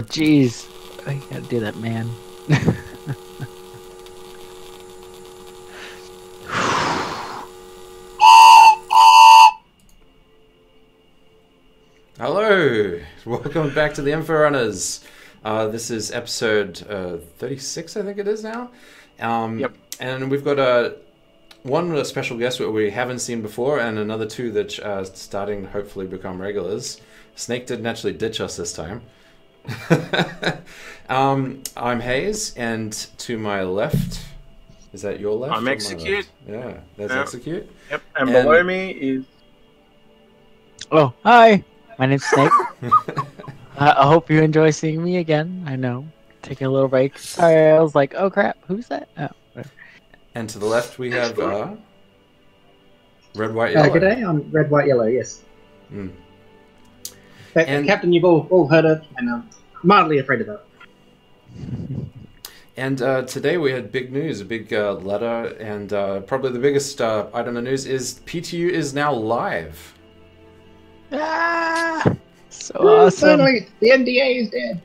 Oh, jeez. I gotta do that, man. Hello, welcome back to the Inforunners. This is episode 36, I think it is now. Yep. And we've got one special guest that we haven't seen before, and another two that are starting to hopefully become regulars. Snake didn't actually ditch us this time. I'm Hayes, and to my left, is that your left? I'm Execute. Yeah, there's Yep. Execute. Yep. And below me is... Oh, hi. My name's Snake. I hope you enjoy seeing me again. I know. Taking a little break. Sorry, I was like, oh crap, who's that? Oh, whatever. And to the left we have Red, White, Yellow. Good day, I'm Red, White, Yellow, yes. Mm. And Captain, you've all heard it, and I'm mildly afraid of it. And today we had big news, a big letter, and probably the biggest item in the news is PTU is now live. Ah, so awesome. Finally, the NDA is dead.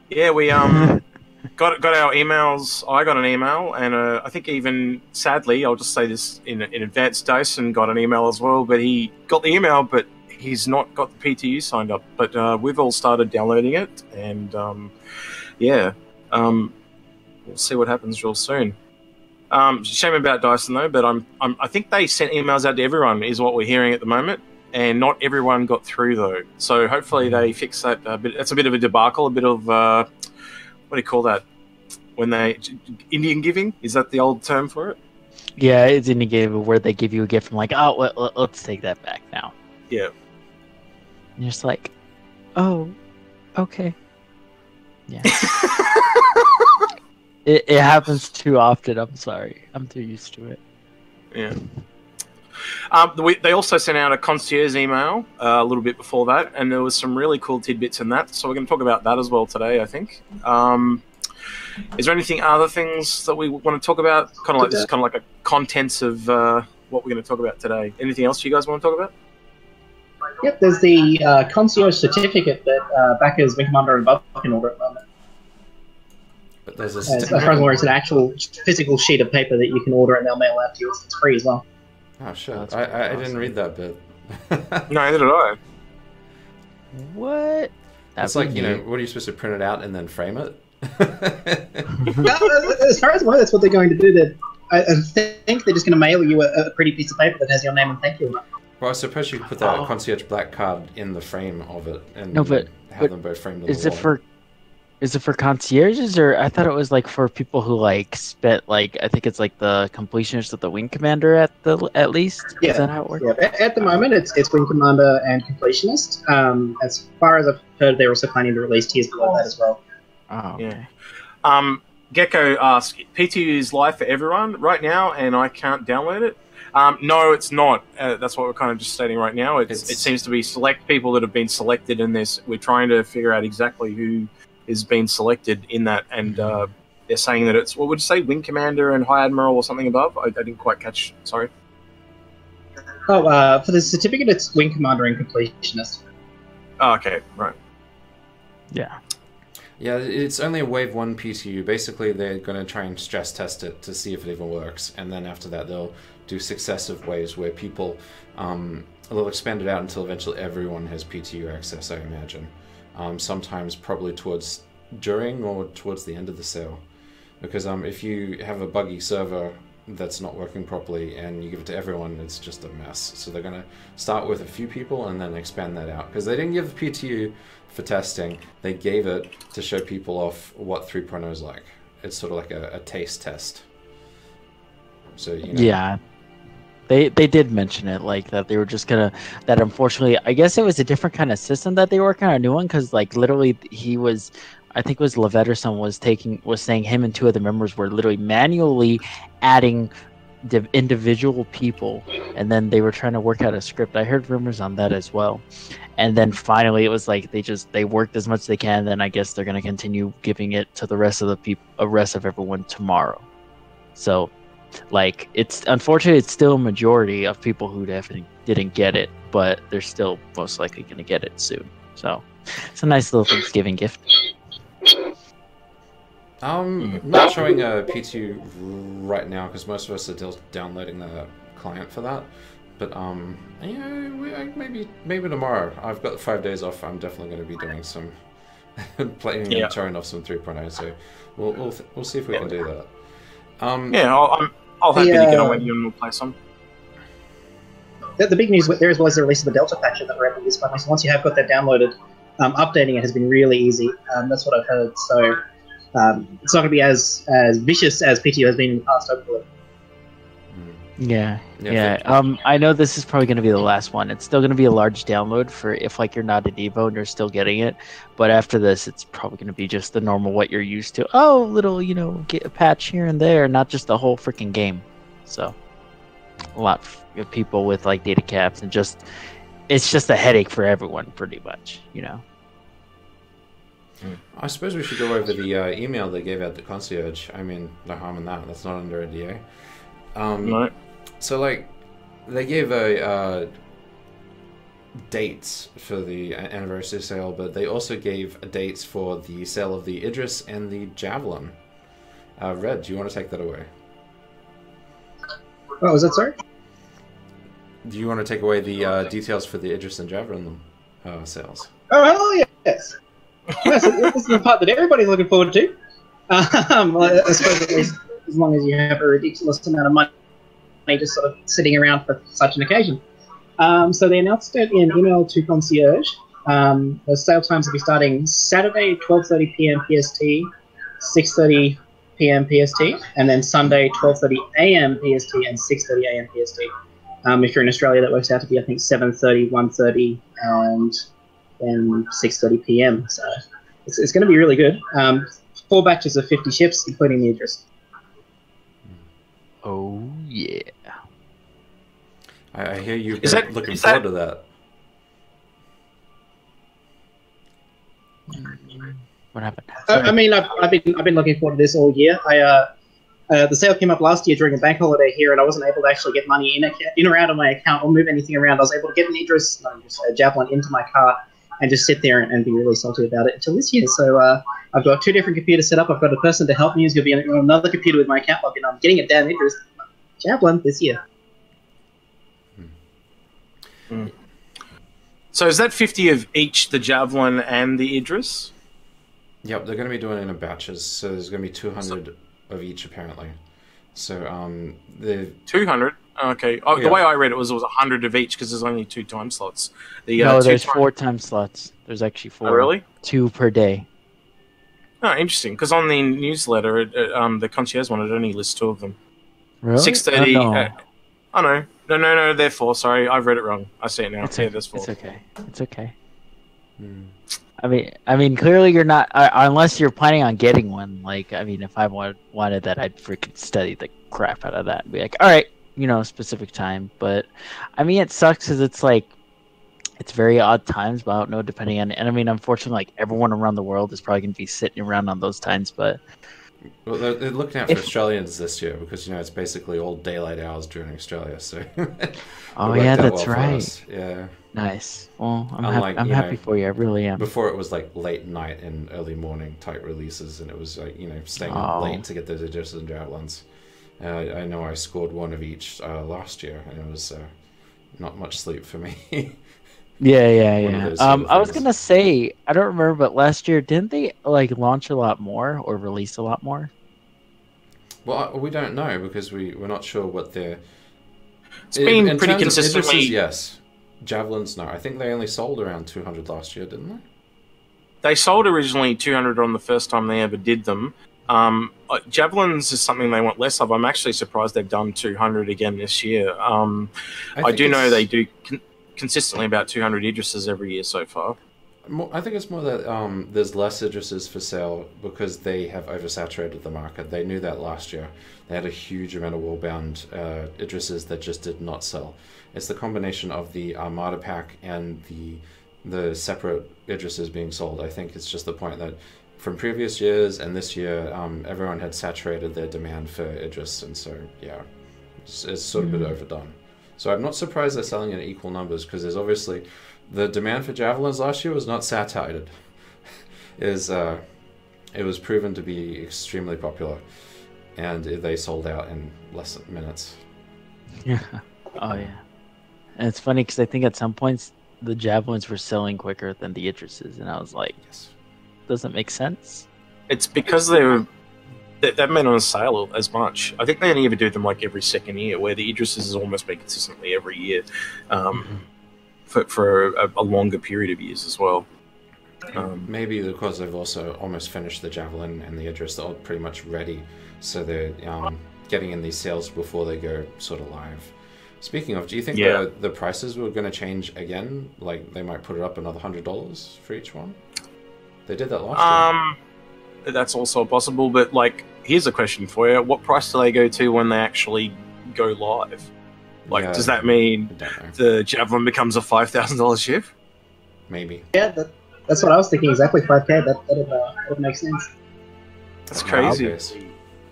Yeah, we got our emails. I got an email, and I think even, sadly, I'll just say this in advance, Dyson got an email as well, but he got the email, but he's not got the PTU signed up. But we've all started downloading it, and we'll see what happens real soon. Shame about Dyson though, but I think they sent emails out to everyone, is what we're hearing at the moment, and not everyone got through though. So hopefully they fix that. It's a bit of a debacle, a bit of what do you call that? When they Indian giving, is that the old term for it? Yeah, it's indicative where they give you a gift from like, oh, well, let's take that back now. Yeah. And you're just like, oh, okay. Yeah. It happens too often. I'm sorry. I'm too used to it. Yeah. They also sent out a concierge email a little bit before that, and there was some really cool tidbits in that. So we're going to talk about that as well today, I think. Is there anything other things that we want to talk about? Kind of like this is kind of like a contents of what we're going to talk about today. Anything else you guys want to talk about? Yep, there's the concierge certificate that backers Wing Commander and above can order at the moment. But there's a As far as it's an actual physical sheet of paper that you can order and they'll mail out to you. It's free as well. Oh shit! That's I awesome. didn't read that bit. No, neither did I. What? It's like, you know, what are you supposed to print it out and then frame it? As far as I know, that's what they're going to do. I think they're just going to mail you a pretty piece of paper that has your name and thank you on it. Well, I suppose you could put that concierge black card in the frame of it and No, but have them both framed on Is the it wall. is it for concierges, or I thought it was like for people who like spent like, I think it's like the completionists of the Wing Commander at least? Yeah. Is that how it works? Yeah, at the moment it's Wing Commander and Completionist. As far as I've heard, they're also planning to release tiers below that as well. Oh, okay. Yeah. Gecko asked, PTU is live for everyone right now, and I can't download it. No, it's not. That's what we're kind of just stating right now. It seems to be select people that have been selected in this. We're trying to figure out exactly who is being selected in that, and they're saying that it's, what would you say, Wing Commander and High Admiral or something above? I didn't quite catch, sorry. Oh, for the certificate, it's Wing Commander and Completionist. Oh, okay, right. Yeah. Yeah, it's only a Wave 1 PTU. Basically, they're going to try and stress test it to see if it even works, and then after that they'll do successive waves where people, they'll expand it out until eventually everyone has PTU access, I imagine. Sometimes probably during or towards the end of the sale. Because if you have a buggy server that's not working properly and you give it to everyone, it's just a mess. So they're going to start with a few people and then expand that out. Because they didn't give the PTU for testing, they gave it to show people off what 3.0 is like. It's sort of like a taste test. So, you know. Yeah. They did mention it, like that they were just gonna, that unfortunately, I guess it was a different kind of system that they were working on a new one, because like literally he was, I think it was Levette or someone was saying him and two other members were literally manually adding individual people, and then they were trying to work out a script. I heard rumors on that as well. And then finally it was like they worked as much as they can, then I guess they're gonna continue giving it to the rest of everyone tomorrow. So like, it's unfortunately it's still a majority of people who definitely didn't get it, but they're still most likely going to get it soon. So it's a nice little Thanksgiving gift. Not showing a PTU right now because most of us are still downloading the client for that. But maybe tomorrow. I've got 5 days off. I'm definitely going to be doing some playing and showing off some 3.0. So we'll see if we can do that. I'll happy to get on with you and we'll play some. The big news there as well is the release of the Delta patch that we're able to use. So once you have got that downloaded, updating it has been really easy. That's what I've heard. So it's not going to be as vicious as PTU has been in the past, hopefully. Yeah. I know this is probably going to be the last one. It's still going to be a large download for if like you're not an Evo and you're still getting it. But after this, it's probably going to be just the normal what you're used to. Oh, little, get a patch here and there, not just the whole freaking game. So a lot of people with like data caps and it's just a headache for everyone pretty much, I suppose we should go over the email they gave out the concierge. I mean, no harm in that. That's not under NDA. No. So, like, they gave a dates for the anniversary sale, but they also gave dates for the sale of the Idris and the Javelin. Red, do you want to take that away? Oh, was that sorry? Do you want to take away the details for the Idris and Javelin sales? Oh, hell yes. Yes, this is the part that everybody's looking forward to. I suppose at least as long as you have a ridiculous amount of money just sort of sitting around for such an occasion. So they announced it in email to concierge. The sale times will be starting Saturday, 12:30 p.m. PST, 6:30 p.m. PST, and then Sunday, 12:30 a.m. PST and 6:30 a.m. PST. If you're in Australia, that works out to be, I think, 7:30, 1:30, and then 6:30 p.m. So it's going to be really good. 4 batches of 50 ships, including the Idris. Oh, yeah. I hear you've been looking forward to that. What happened? I mean, I've been looking forward to this all year. The sale came up last year during a bank holiday here, and I wasn't able to actually get money in or out of my account or move anything around. I was able to get an Idris, a Javelin into my cart and just sit there and be really salty about it until this year. So I've got 2 different computers set up. I've got a person to help me who's going to be on another computer with my account login. I'm getting a damn Idris Javelin this year. So is that 50 of each, the Javelin and the Idris? Yep, they're going to be doing it in batches, so there's going to be 200 of each apparently. So the 200. Okay. Oh, yeah. The way I read it was 100 of each because there's only 2 time slots. No, there's 4 time slots. There's actually 4. Oh, really? 2 per day. Oh, interesting. Because on the newsletter, the concierge one, it only lists 2 of them. Really? 6:30. Oh, no. No. They're 4. Sorry, I've read it wrong. I see it now. There's 4. It's okay. I mean, clearly you're not, unless you're planning on getting one. Like, I mean, if I wanted that, I'd freaking study the crap out of that and be like, all right, specific time. But I mean, it sucks because it's like, it's very odd times, but I don't know, depending on, and I mean, unfortunately, like everyone around the world is probably going to be sitting around on those times, but. Well, they're looking out for Australians this year because, it's basically all daylight hours during Australia, so. Oh, yeah, that's right. Yeah. Nice. Well, I'm happy for you. I really am. Before it was like late night and early morning type releases, and it was like, staying up late to get those Idris and Javelins. I know I scored 1 of each last year, and it was not much sleep for me. Yeah. I was gonna say, I don't remember, but last year didn't they like launch a lot more or release a lot more? Well, we don't know because we're not sure what they're. It's been pretty consistently. Yes, Javelins. No, I think they only sold around 200 last year, didn't they? They sold originally 200 on the first time they ever did them. Javelins is something they want less of. I'm actually surprised they've done 200 again this year. I do know they do consistently about 200 Idrises every year so far. I think it's more that there's less Idrises for sale because they have oversaturated the market. They knew that last year. They had a huge amount of wall-bound Idrises that just did not sell. It's the combination of the Armada pack and the separate Idrises being sold. I think it's just the point that from previous years and this year, everyone had saturated their demand for Idris, and so yeah, it's sort of a bit overdone. So I'm not surprised they're selling in equal numbers because there's obviously the demand for Javelins last year was not saturated. And it was proven to be extremely popular, and they sold out in less than minutes. Yeah. Oh yeah. And it's funny because I think at some points the javelins were selling quicker than the Idrises, and I was like, Yes. doesn't make sense. It's because they've been on sale as much. I think they only ever do them like every second year, where the Idrises has almost been consistently every year, for a longer period of years as well. Maybe because they've also almost finished the Javelin and the Idris, they're all pretty much ready, so they're getting in these sales before they go sort of live. Speaking of, do you think the prices were going to change again? Like, they might put it up another $100 for each one? They did that last year. That's also possible, but, like, here's a question for you. What price do they go to when they actually go live? Like, does that mean the Javelin becomes a $5,000 ship? Maybe. Yeah, that's what I was thinking. Exactly 5K. That would make sense. That's crazy.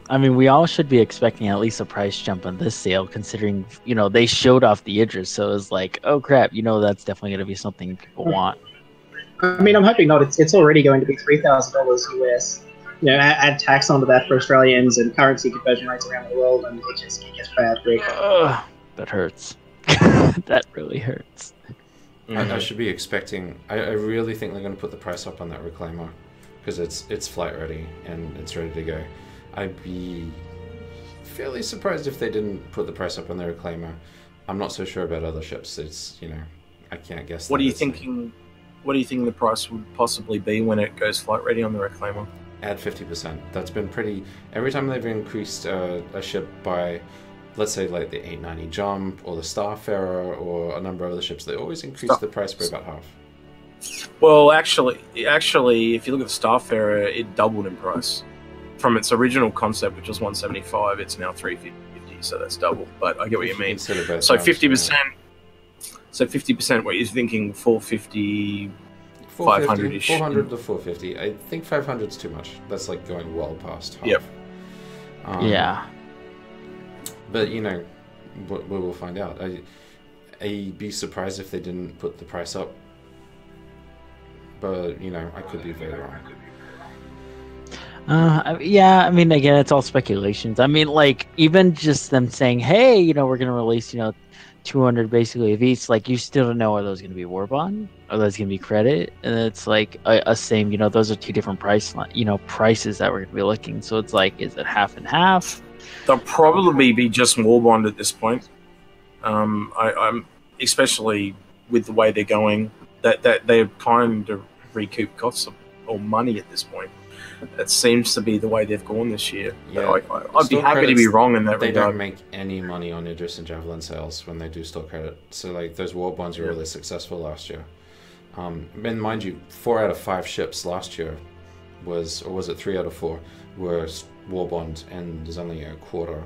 I mean, we all should be expecting at least a price jump on this sale, considering, you know, they showed off the Idris, so it's like, oh crap, you know, that's definitely going to be something people want. I mean, I'm hoping not. It's already going to be $3,000 US. You know, add tax onto that for Australians and currency conversion rates around the world, and it gets bad quick. That hurts. That really hurts. I should be expecting. I really think they're going to put the price up on that Reclaimer, because it's flight ready and it's ready to go. I'd be fairly surprised if they didn't put the price up on the Reclaimer. I'm not so sure about other ships. It's, you know, I can't guess. What are you thinking? What do you think the price would possibly be when it goes flight ready on the Reclaimer? Add 50%. That's been pretty. Every time they've increased a ship by, let's say, like the 890 Jump or the Starfarer or a number of other ships, they always increase the price by about half. Well, actually, if you look at the Starfarer, it doubled in price. From its original concept, which was 175, it's now 350, so that's double. But I get what you mean. So 50%. So 50%. What you're thinking? 450, 500-ish. 400 to 450. I think 500 is too much. That's like going well past half. Yep. Yeah. But you know, we will find out. I'd be surprised if they didn't put the price up. But you know, I could be very wrong. Yeah, I mean, again, it's all speculations. I mean, like, even just them saying, hey, you know, we're going to release, you know, 200 basically of each, like, you still don't know, are those going to be war bond? Are those going to be credit? And it's like a same, you know, those are two different prices that we're going to be looking. So it's like, is it half and half? They'll probably be just war bond at this point. I'm especially with the way they're going, that they're trying to recoup costs or money at this point. That seems to be the way they've gone this year. Yeah, I'd be happy to be wrong in that regard. They don't make any money on Idris and Javelin sales when they do store credit. So like those war bonds were really successful last year. And mind you, 4 out of 5 ships last year was it 3 out of 4 were war bond, and there's only a quarter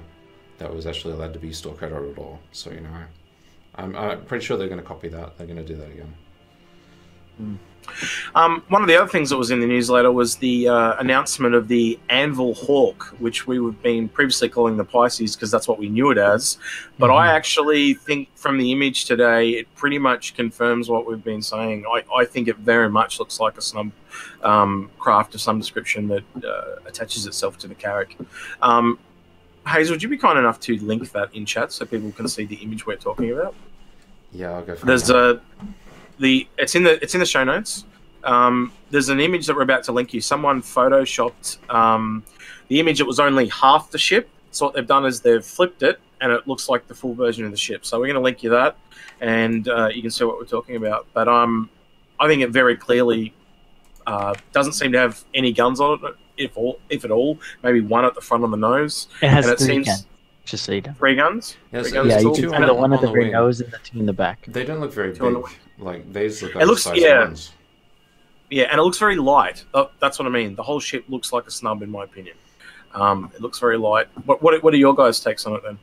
that was actually allowed to be store credit at all. So you know, I'm pretty sure they're going to copy that. They're going to do that again. One of the other things that was in the newsletter was the announcement of the Anvil Hawk, which we've been previously calling the Pisces because that's what we knew it as. But I actually think from the image today, it pretty much confirms what we've been saying. I think it very much looks like a snub craft of some description that attaches itself to the Carrack. Hazel, would you be kind enough to link that in chat so people can see the image we're talking about? Yeah, I'll go for There's it's in the show notes. There's an image that we're about to link you. Someone photoshopped the image. It was only half the ship. So what they've done is they've flipped it, and it looks like the full version of the ship. So we're going to link you that, and you can see what we're talking about. But I think it very clearly doesn't seem to have any guns on it, if at all. Maybe one at the front of the nose. It has 3 guns. Just so you know. 3 guns? Yes, Yeah, you can see the one at the very nose and the 2 in the back. They don't look very big. Like, these look like ones. Yeah, and it looks very light. That's what I mean. The whole ship looks like a snub, in my opinion. It looks very light. What are your guys' takes on it, then?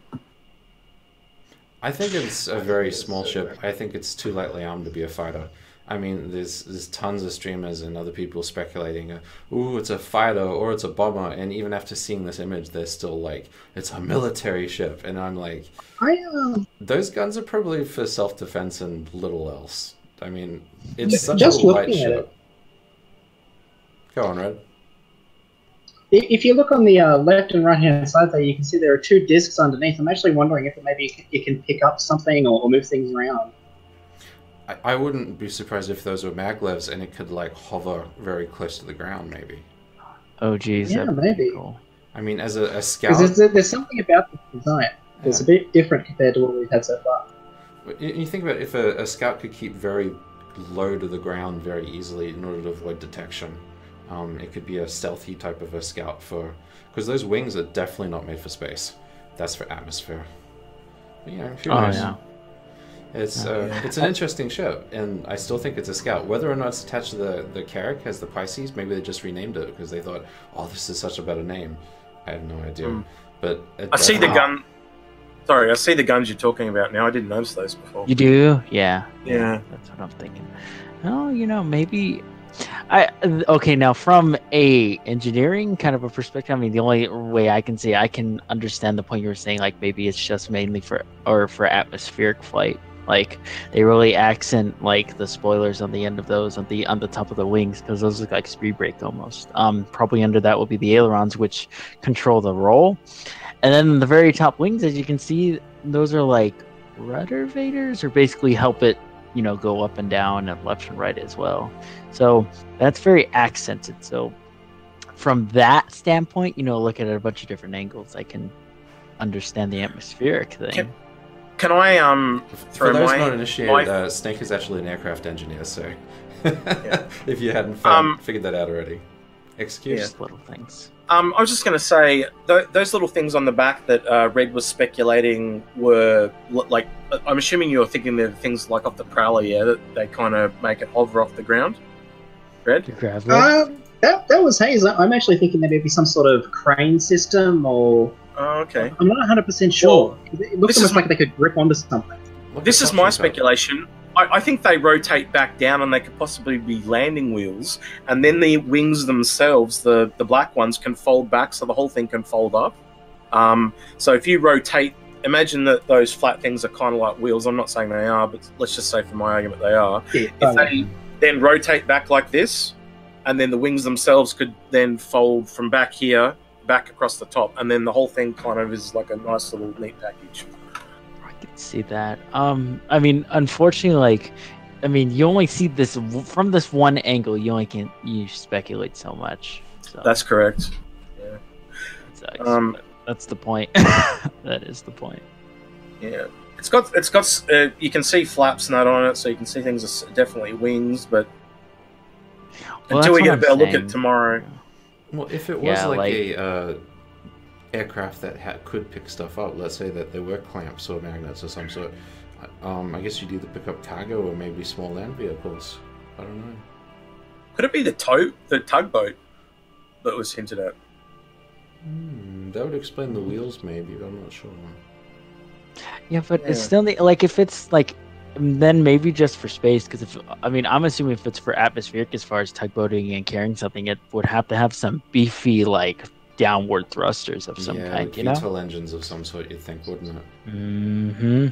I think it's a very small ship. I think it's too lightly armed to be a fighter. I mean, there's tons of streamers and other people speculating, ooh, it's a fighter or it's a bomber, and even after seeing this image, they're still like, it's a military ship, and I'm like, those guns are probably for self-defense and little else. I mean, it's such a light ship. Go on, Red. If you look on the left and right hand side there, you can see there are 2 discs underneath. I'm actually wondering if maybe it can pick up something or move things around. I wouldn't be surprised if those were maglevs and it could like hover very close to the ground, maybe. Oh, geez. Yeah, maybe. Cool. I mean, as a scout... Because there's something about the design that's a bit different compared to what we've had so far. You think about if a scout could keep very low to the ground very easily in order to avoid detection. It could be a stealthy type of a scout for... Because those wings are definitely not made for space. That's for atmosphere. But, you know, who knows? Yeah. It's an interesting ship, and I still think it's a scout. Whether or not it's attached to the Carrack as the Pisces, maybe they just renamed it because they thought, oh, this is such a better name. I have no idea. But I see the gun. Sorry, I see the guns you're talking about now. I didn't notice those before. You do? Yeah. Yeah. That's what I'm thinking. Oh, you know, maybe... Okay, now from a engineering kind of a perspective, I mean, the only way I can see, I can understand the point you were saying, like maybe it's just mainly for atmospheric flight. Like they really accent like the spoilers on the end of those on the top of the wings, because those look like speed brake almost. Probably under that will be the ailerons, which control the roll, and then the very top wings, as you can see, those are like rudder vaders, or basically help it, you know, go up and down and left and right as well. So that's very accented. So from that standpoint, you know, look at it at a bunch of different angles, I can understand the atmospheric thing. Can I throw For those my... not initiated, Snake is actually an aircraft engineer, so... if you hadn't figured that out already. Excuse. Just little things. I was just going to say, those little things on the back that Red was speculating were, like, I'm assuming you're thinking they're things like off the Prowler, yeah, that they kind of make it hover off the ground? Red? That was Hayes. I'm actually thinking there may be some sort of crane system, or... Oh, okay. I'm not 100% sure. It looks almost like they could grip onto something. This is my speculation. I think they rotate back down, and they could possibly be landing wheels, and then the wings themselves, the black ones, can fold back, so the whole thing can fold up. So if you rotate, imagine that those flat things are kind of like wheels. I'm not saying they are, but let's just say for my argument they are. Yeah, if they then rotate back like this, and then the wings themselves could then fold from back here, back across the top, and then the whole thing kind of is like a nice little neat package. I can see that. I mean, unfortunately, like, I mean, you only see this from this one angle. You speculate so much. So. That's correct. Yeah. That's the point. That is the point. Yeah. It's got. You can see flaps and that on it, so you can see things are definitely wings. But until we get a better look at tomorrow. Well, if it was like a aircraft that could pick stuff up, let's say that there were clamps or magnets or some sort, I guess you'd either pick up cargo or maybe small land vehicles. I don't know. Could it be the tugboat that was hinted at? That would explain the wheels, maybe, but I'm not sure. Yeah, but it's still like, if it's like, then maybe just for space, because I'm assuming if it's for atmospheric, as far as tugboating and carrying something, it would have to have some beefy, like, downward thrusters of some kind, you know? VTOL engines of some sort, you'd think, wouldn't it? Mm-hmm.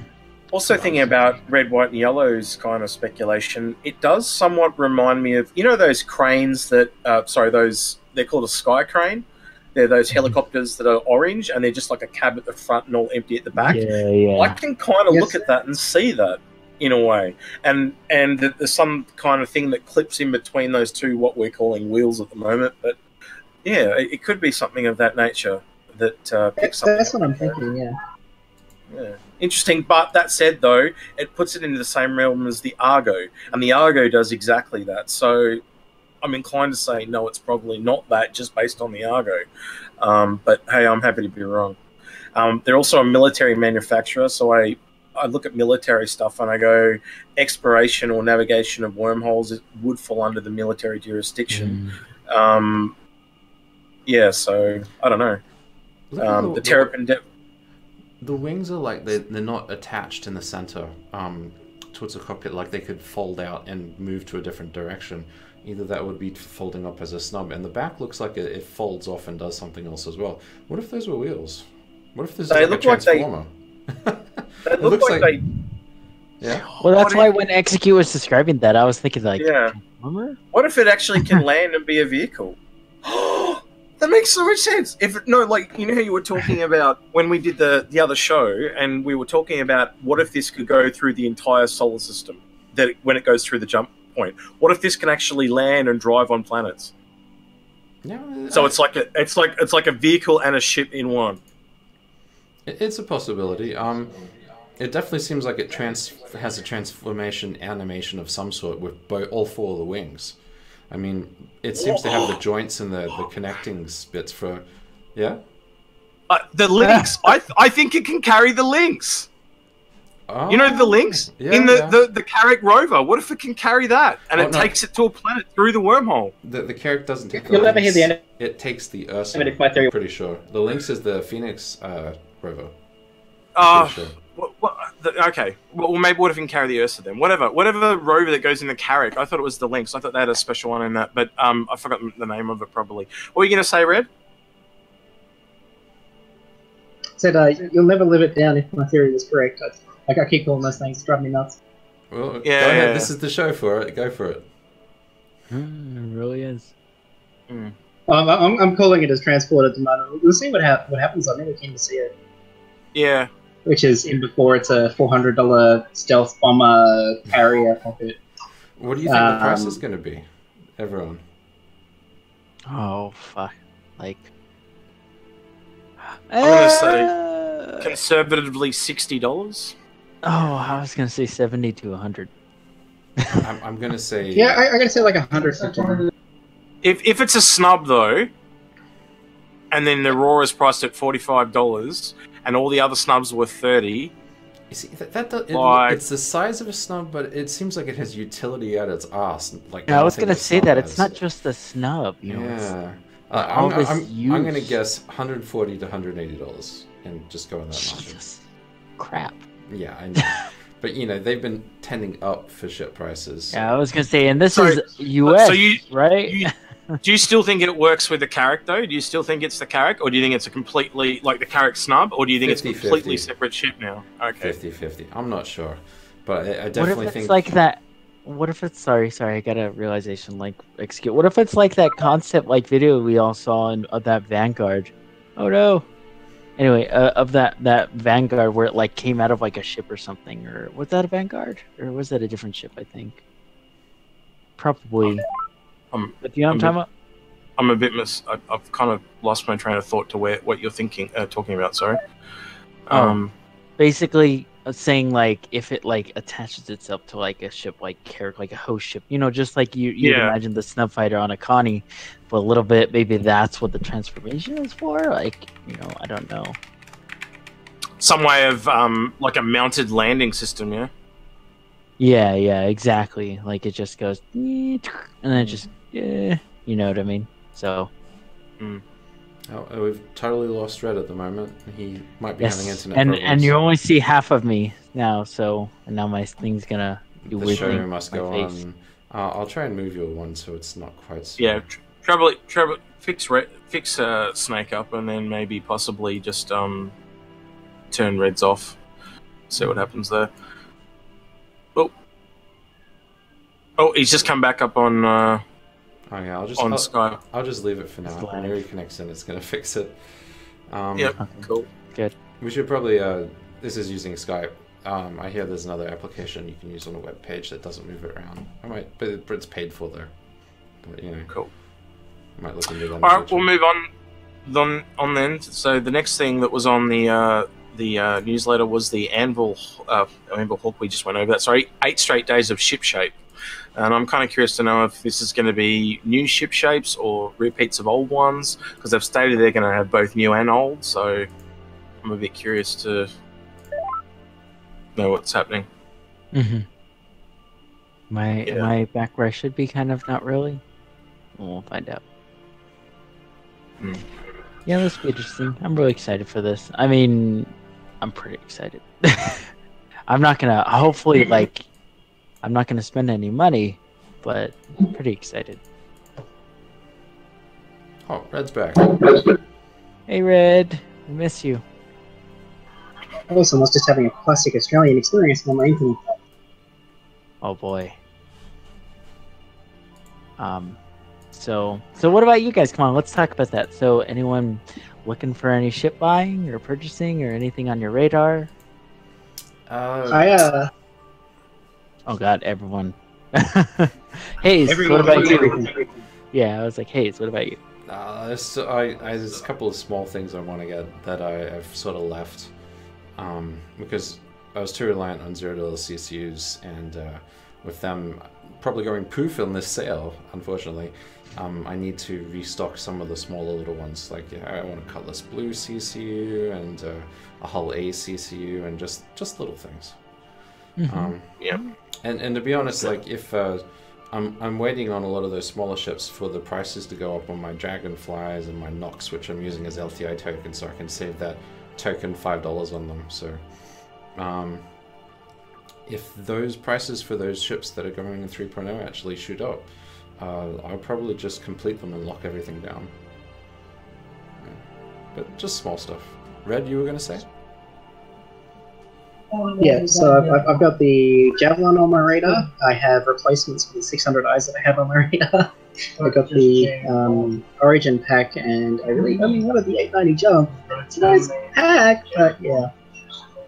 Also thinking about red, white, and yellow's kind of speculation, it does somewhat remind me of, you know, those cranes that, they're called a sky crane? They're those helicopters that are orange, and they're just like a cab at the front and all empty at the back. Yeah. I can kind of look at that and see that, in a way. And there's some kind of thing that clips in between those two, what we're calling wheels at the moment. But, yeah, it could be something of that nature that picks something That's up. what I'm thinking, Yeah. Interesting, but that said, though, it puts it into the same realm as the Argo, and the Argo does exactly that. So I'm inclined to say, no, it's probably not that, just based on the Argo. But, hey, I'm happy to be wrong. They're also a military manufacturer, so I look at military stuff and I go, exploration or navigation of wormholes, it would fall under the military jurisdiction. Yeah, so, I don't know. The Terrapin... The wings are like, they're not attached in the center towards the cockpit, like they could fold out and move to a different direction. Either that would be folding up as a snub, and the back looks like it folds off and does something else as well. What if those were wheels? What if this is like a transformer? They look like they... Yeah. Well, that's why when Execute was describing that, I was thinking like, yeah. transformer? What if it actually can land and be a vehicle? That makes so much sense. Like, you know how you were talking about when we did the other show, and we were talking about what if this could go through the entire solar system, when it goes through the jump point. What if this can actually land and drive on planets? Yeah. So it's like a vehicle and a ship in one. It's a possibility. It definitely seems like it has a transformation animation of some sort with all four of the wings. I mean, it seems to have the joints and the connecting bits for, yeah. The links. I think it can carry the links. Oh, you know the links in the Carrack rover. What if it can carry that and it takes it to a planet through the wormhole? The Carrack doesn't take the You'll links. never hear the end. It takes the Ursa. I'm pretty sure. The links is the Phoenix rover. Sure. Okay. Well, maybe what if it can carry the Ursa then? Whatever rover that goes in the Carrack. I thought it was the Lynx. I thought they had a special one in that, but I forgot the name of it probably. What were you going to say, Red? Said you'll never live it down if my theory was correct. I keep calling those things, drive me nuts. Well, go ahead. This is the show for it. Go for it. It really is. I'm calling it as transport at the moment. We'll see what happens. I'm really keen to see it. Yeah. Which is in before it's a $400 stealth bomber carrier pocket. What do you think the price is going to be, everyone? Oh fuck! Like, I'm going to say conservatively $60. Oh, I was going to say 70 to 100. I'm going to say I'm going to say like 150. If it's a snub though, and then the Raw is priced at $45. And all the other snubs were 30. You see, it's the size of a snub, but it seems like it has utility at its ass. Like, I was gonna say that it's not just a snub, you know. Yeah, I'm gonna guess $140 to $180, and just go on that margin. Jesus, crap. Yeah, I know. But you know, they've been tending up for ship prices. Yeah, I was gonna say, and this is US, right? Do you still think it works with the Carrack, though? Do you still think it's the Carrack, or do you think it's a completely, like the Carrack snub, or do you think 50, it's a completely separate ship now? Okay. 50-50. I'm not sure. But I definitely think... like that... What if it's... Sorry, I got a realization, like, excuse... What if it's like that concept, like, video we all saw of that Vanguard? Oh, no. Anyway, of that Vanguard where it, like, came out of, like, a ship or something, or... Was that a Vanguard? Or was that a different ship, I think? Probably... But you know what I'm talking about? I'm a bit I've kind of lost my train of thought to what you're talking about. Sorry. Basically, saying like if it like attaches itself to like a ship, like Carrack, like a host ship, you know, just like you'd imagine the snub fighter on a Connie, for a little bit. Maybe that's what the transformation is for. Like, you know, I don't know. Some way of like a mounted landing system, yeah. Yeah, exactly. Like it just goes, and then it just. Yeah, you know what I mean. So, we've totally lost Red at the moment. He might be having internet problems. And you only see half of me now. So, and now my thing's gonna do weird thing. The show thing must go on. I'll try and move your one so it's not quite. So trouble. Fix Snake up, and then maybe possibly just turn Red's off. See what happens there. Oh, he's just come back up on. Oh yeah, I'll just leave it for now. When he reconnects in, it's gonna fix it. Yep, cool. Good. We should probably. This is using Skype. I hear there's another application you can use on a web page that doesn't move it around. But it's paid for there. But you know, cool. I might look into that. All right, we'll move on then. So the next thing that was on the newsletter was the Anvil Hawk. We just went over that. Sorry, 8 straight days of ship shape. And I'm kind of curious to know if this is going to be new ship shapes or repeats of old ones, because they've stated they're going to have both new and old, so I'm a bit curious to know what's happening. Mm-hmm. Am I back where I should be? Kind of, not really. We'll find out. Yeah, this will be interesting. I'm really excited for this. I mean, I'm pretty excited. I'm not going to, hopefully, like... I'm not going to spend any money, but I'm pretty excited. Oh, Red's back. Hey, Red. I miss you. I also was just having a classic Australian experience on my internet. Oh, boy. So what about you guys? Come on, let's talk about that. So anyone looking for any ship buying or purchasing or anything on your radar? I Oh God, everyone. Hayes, everyone what about wants you? everything. Yeah, I was like, Hayes, what about you? There's a couple of small things I want to get that I've sort of left, because I was too reliant on $0 CCUs, and with them probably going poof in this sale, unfortunately, I need to restock some of the smaller little ones. Like, I want a Cutlass Blue CCU and a Hull A CCU, and just little things. Yeah. And to be honest, like, if I'm waiting on a lot of those smaller ships for the prices to go up on my Dragonflies and my Nox, which I'm using as LTI tokens, so I can save that token $5 on them. So, if those prices for those ships that are going in 3.0 actually shoot up, I'll probably just complete them and lock everything down. Yeah. But just small stuff. Red, you were going to say? Yeah, so I've got the Javelin on my radar. I have replacements for the 600 eyes that I have on my radar. I've got the Origin pack, and I really only wanted the 890 jump. It's a nice pack, but yeah.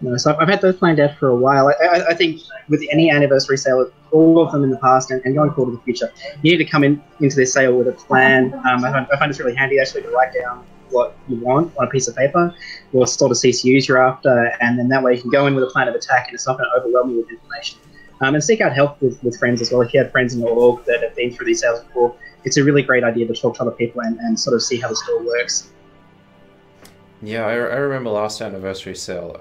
No, so I've had those planned out for a while. I think with any anniversary sale, all of them in the past and going forward in the future, you need to come into this sale with a plan. I find it's really handy actually to write down what you want on a piece of paper, what sort of CCUs you're after, and then that way you can go in with a plan of attack and it's not going to overwhelm you with information. And seek out help with friends as well. If you have friends in your org that have been through these sales before, it's a really great idea to talk to other people and sort of see how the store works. Yeah, I remember last anniversary sale,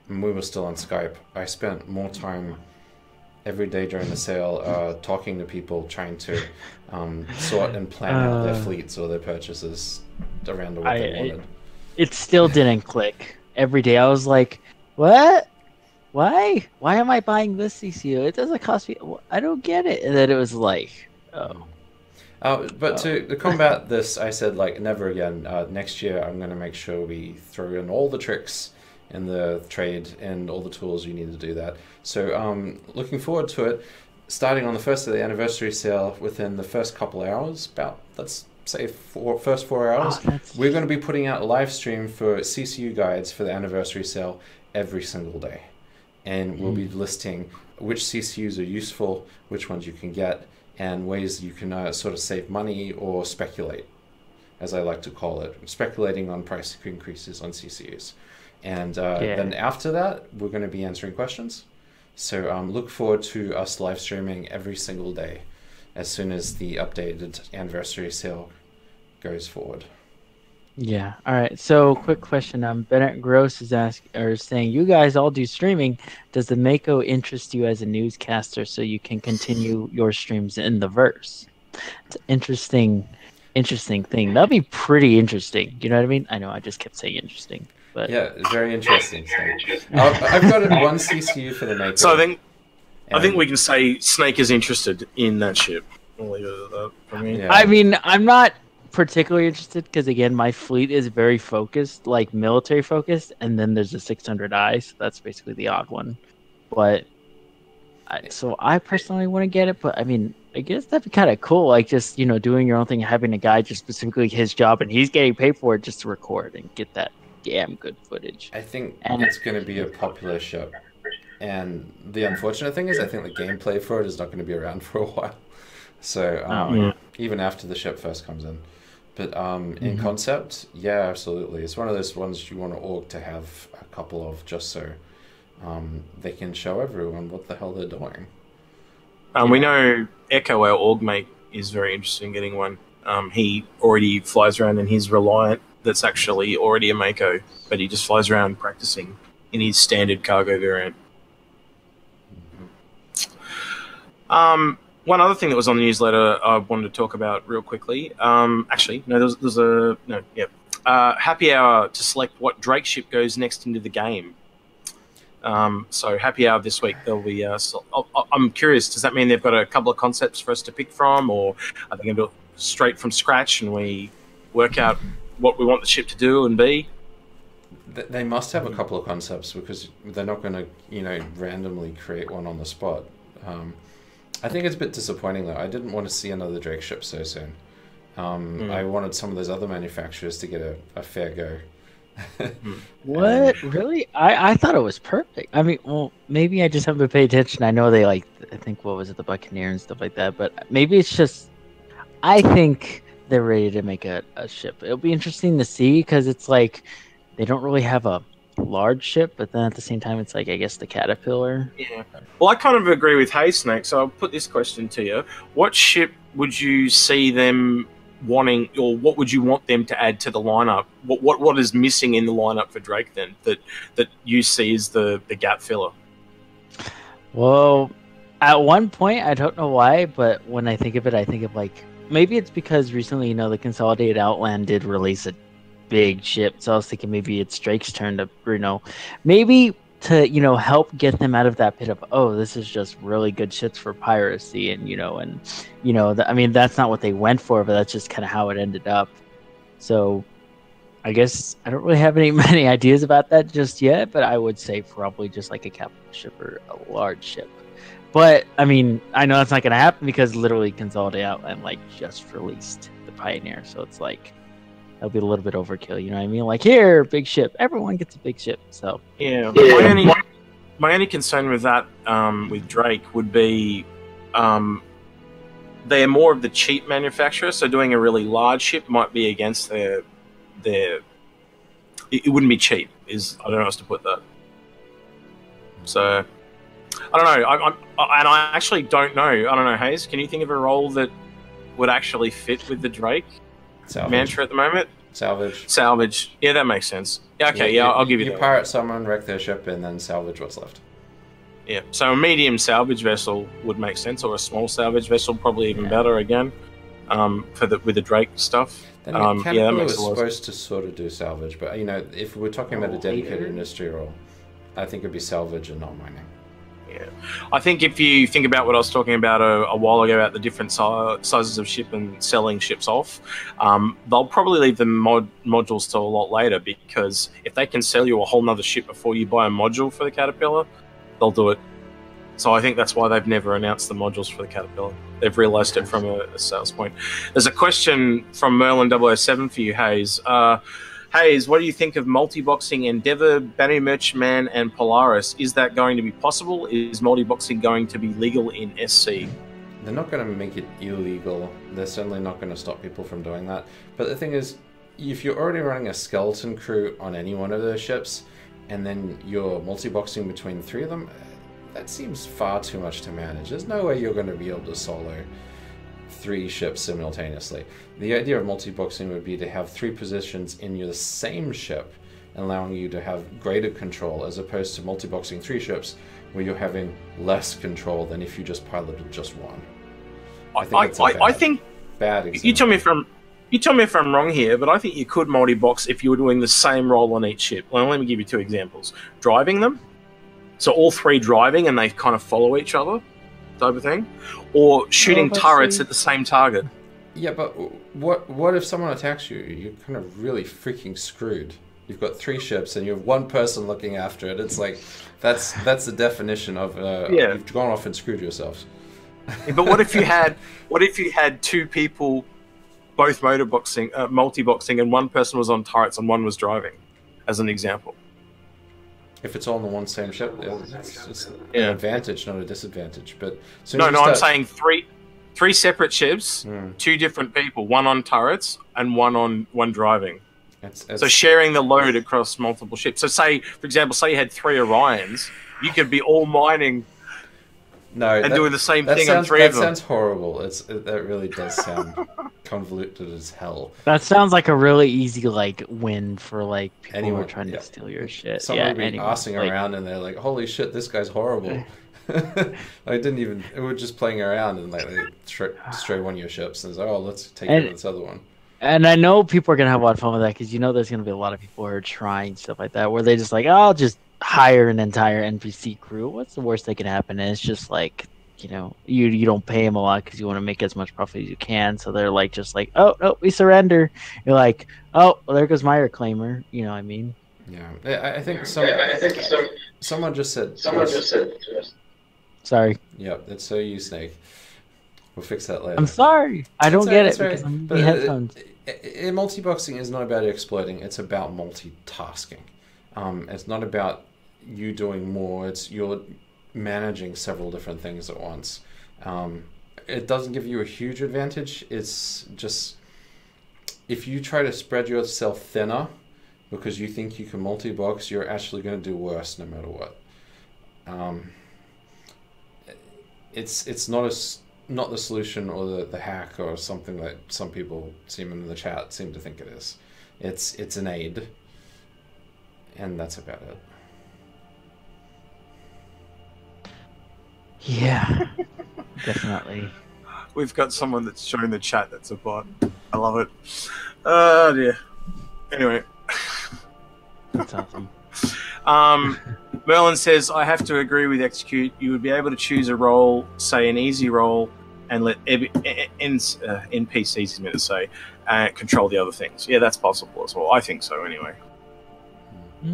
and we were still on Skype. I spent more time every day during the sale talking to people, trying to sort and plan out their fleets or their purchases around to what they wanted. It still didn't click. Every day I was like, what? Why am I buying this CCU? It doesn't cost me. I don't get it. And then it was like, but to combat this, I said, like, never again. Next year, I'm going to make sure we throw in all the tricks in the trade and all the tools you need to do that. So looking forward to it. Starting on the first of the anniversary sale, within the first couple hours, about, let's say, first 4 hours, we're going to be putting out a live stream for CCU guides for the anniversary sale every single day. And we'll be listing which CCUs are useful, which ones you can get, and ways you can sort of save money or speculate, as I like to call it, speculating on price increases on CCUs. And then after that, we're going to be answering questions. So look forward to us live streaming every single day as soon as the updated anniversary sale goes forward. Yeah. All right. So, quick question. Bennett Gross is saying, you guys all do streaming. Does the Mako interest you as a newscaster so you can continue your streams in the verse? It's an interesting thing. That'd be pretty interesting. You know what I mean? I know I just kept saying interesting, but yeah, very interesting. I've got one CCU for the Mako. So I think we can say Snake is interested in that ship. I'll leave it at that for me. Yeah. I mean, I'm not particularly interested because, again, my fleet is very focused, like military focused, and then there's a 600 eyes. So that's basically the odd one. But so I personally want to get it, but I mean, I guess that'd be kind of cool, like just, you know, doing your own thing, having a guy just specifically his job, and he's getting paid for it just to record and get that damn good footage. I think it's going to be a popular ship, and the unfortunate thing is I think the gameplay for it is not going to be around for a while. So even after the ship first comes in. But in concept, yeah, absolutely. It's one of those ones you want to org to have a couple of, just so they can show everyone what the hell they're doing. We know Echo, our org mate, is very interested in getting one. He already flies around in his Reliant that's actually already a Mako, but he just flies around practicing in his standard cargo variant. One other thing that was on the newsletter I wanted to talk about real quickly. Actually, no, there's a no. Yep. Happy hour to select what Drake ship goes next into the game. So happy hour this week. There'll be. I'm curious. Does that mean they've got a couple of concepts for us to pick from, or are they going to do it straight from scratch and we work out what we want the ship to do and be? They must have a couple of concepts because they're not going to, randomly create one on the spot. I think it's a bit disappointing though. I didn't want to see another Drake ship so soon. I wanted some of those other manufacturers to get a fair go. What? Really? I thought it was perfect. I mean, well, maybe I just haven't been paying attention. I know they like, I think, what was it, the Buccaneer and stuff like that, but maybe it's just, I think they're ready to make a ship. It'll be interesting to see because it's like, they don't really have a large ship, but then at the same time, it's like, I guess, the Caterpillar. Yeah. Well, I kind of agree with Hey Snake, so I'll put this question to you. What ship would you see them wanting, or what would you want them to add to the lineup? What is missing in the lineup for Drake then that you see as the gap filler? Well, at one point, I don't know why, but when I think of it, I think of like, maybe it's because recently, the Consolidated Outland did release a big ship, so I was thinking maybe it's Drake's turn to, maybe to, help get them out of that pit of, oh, this is just really good ships for piracy, and, I mean, that's not what they went for, but that's just kind of how it ended up. So I guess I don't really have many ideas about that just yet, but I would say probably just like a capital ship or a large ship. But, I mean, I know that's not going to happen because literally Consolidated Outland, like, just released the Pioneer, so it's like, that'll be a little bit overkill, you know what I mean? Like, here, big ship. Everyone gets a big ship, so. Yeah. My only concern with that, with Drake, would be they are more of the cheap manufacturer, so doing a really large ship might be against their it wouldn't be cheap, I don't know how else to put that. So, I don't know. I actually don't know. I don't know, Hayes, can you think of a role that would actually fit with the Drake mantra at the moment? Salvage. Yeah, that makes sense. Yeah, okay, I'll give you that. You pirate someone, wreck their ship, and then salvage what's left. Yeah, so a medium salvage vessel would make sense, or a small salvage vessel, probably even better again, with the Drake stuff. Then Caterpillar was supposed to sort of do salvage, but if we're talking about a dedicated industry role, I think it'd be salvage and not mining. Yeah, I think if you think about what I was talking about a while ago about the different sizes of ship and selling ships off, they'll probably leave the modules till a lot later, because if they can sell you a whole nother ship before you buy a module for the Caterpillar, they'll do it. So I think that's why they've never announced the modules for the Caterpillar. They've realised it from a sales point. There's a question from Merlin007 for you, Hayes. Hayes, what do you think of multi-boxing Endeavour, Banu Merchantman, and Polaris? Is that going to be possible? Is multi-boxing going to be legal in SC? They're not going to make it illegal. They're certainly not going to stop people from doing that. But the thing is, if you're already running a skeleton crew on any one of those ships, and then you're multi-boxing between 3 of them, that seems far too much to manage. There's no way you're going to be able to solo 3 ships simultaneously. The idea of multi-boxing would be to have 3 positions in your same ship, allowing you to have greater control, as opposed to multi-boxing 3 ships where you're having less control than if you just piloted just one. I think bad example. You tell me if I'm wrong here, but I think you could multi-box if you were doing the same role on each ship. Well, let me give you 2 examples. Driving them, so all 3 driving and they kind of follow each other, type of thing, or shooting turrets at the same target. Yeah, but what if someone attacks you? You're kind of really freaking screwed. You've got 3 ships and you have 1 person looking after it. It's like that's the definition of you've gone off and screwed yourselves. Yeah, but what if you had 2 people both multi-boxing, and 1 person was on turrets and 1 was driving, as an example? If it's all on the one same ship, it's an advantage, not a disadvantage. But I'm saying 3 separate ships, 2 different people, 1 on turrets and 1 driving. So sharing the load across multiple ships. So for example, you had 3 Orions, you could be all mining doing the same thing on 3 of them. That sounds horrible. That really does sound convoluted as hell. That sounds like a really easy win for people who are trying to steal your shit. Someone would be arsing around and they're like, "Holy shit, this guy's horrible." We're just playing around and they stray one of your ships and it's like, "Oh, let's take care of this other one." And I know people are gonna have a lot of fun with that because there's gonna be a lot of people who are trying stuff like that where they just I'll just hire an entire NPC crew. What's the worst that can happen? And it's just you don't pay them a lot because you want to make as much profit as you can. So they're oh no, we surrender. You're like, oh, well, there goes my reclaimer. You know what I mean? Yeah, I think someone just said. Sorry. Yep, that's so you, Snake. We'll fix that later. I'm sorry. I don't get it right. because I'm But using headphones. Multiboxing is not about exploiting. It's about multitasking. It's not about you doing more. It's you're managing several different things at once. It doesn't give you a huge advantage. It's just if you try to spread yourself thinner because you think you can multi-box, you're actually going to do worse no matter what. It's not the solution or the hack or something that some people in the chat seem to think it is. It's an aid, and that's about it. Yeah, definitely. We've got someone that's showing the chat that's a bot. I love it. Oh dear. Anyway. That's awesome. Merlin says, I have to agree with Execute. You would be able to choose a role, say an easy role, and let NPCs, he's meant to say, control the other things. Yeah, that's possible as well. I think so, anyway. I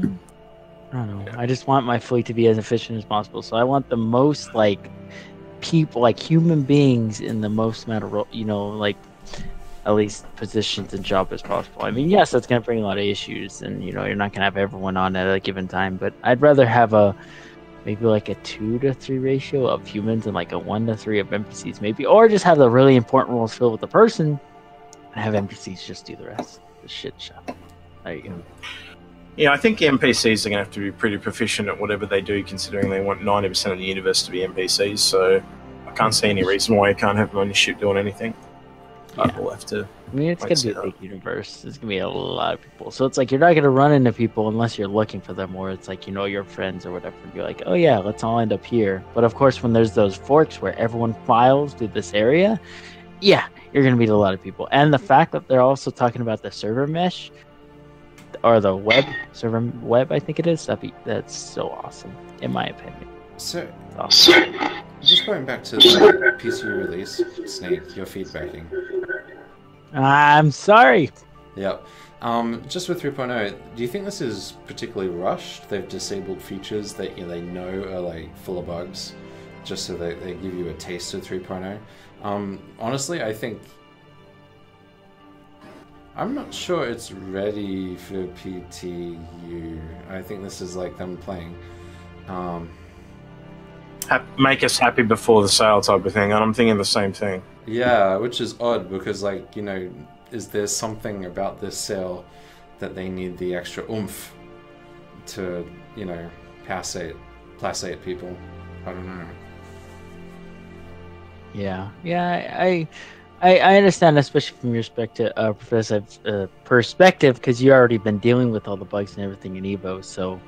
don't know. Yeah. I just want my fleet to be as efficient as possible. So I want the most, people, human beings in the most amount of, at least positions and job as possible. I mean, yes, that's going to bring a lot of issues, and you're not going to have everyone on at a given time. But I'd rather have maybe a 2 to 3 ratio of humans and a 1 to 3 of NPCs, maybe, or just have the really important roles filled with the person, and have NPCs just do the rest, the shit show. There you go. Yeah, I think NPCs are going to have to be pretty proficient at whatever they do, considering they want 90% of the universe to be NPCs. So I can't see any reason why you can't have them on your ship doing anything. Yeah. We'll have to. I mean, it's going to be a big universe. There's going to be a lot of people. So it's you're not going to run into people unless you're looking for them, or it's your friends or whatever. You're like, oh yeah, let's all end up here. But of course, when there's those forks where everyone files through this area, yeah, you're going to meet a lot of people. And the fact that they're also talking about the server mesh, or the server web, I think it is, that's so awesome, in my opinion. So, awesome. Just going back to the PTU release, Snake, you're feedbacking. I'm sorry. Yep. Just with 3.0, do you think this is particularly rushed? They've disabled features that they know are full of bugs, just so that they give you a taste of 3.0. Honestly, I'm not sure it's ready for PTU. I think this is them playing. Make us happy before the sale type of thing, and I'm thinking the same thing. Yeah, which is odd because, is there something about this sale that they need the extra oomph to, placate people? I don't know. Yeah, I understand, especially from your perspective, because you already been dealing with all the bugs and everything in Evo, so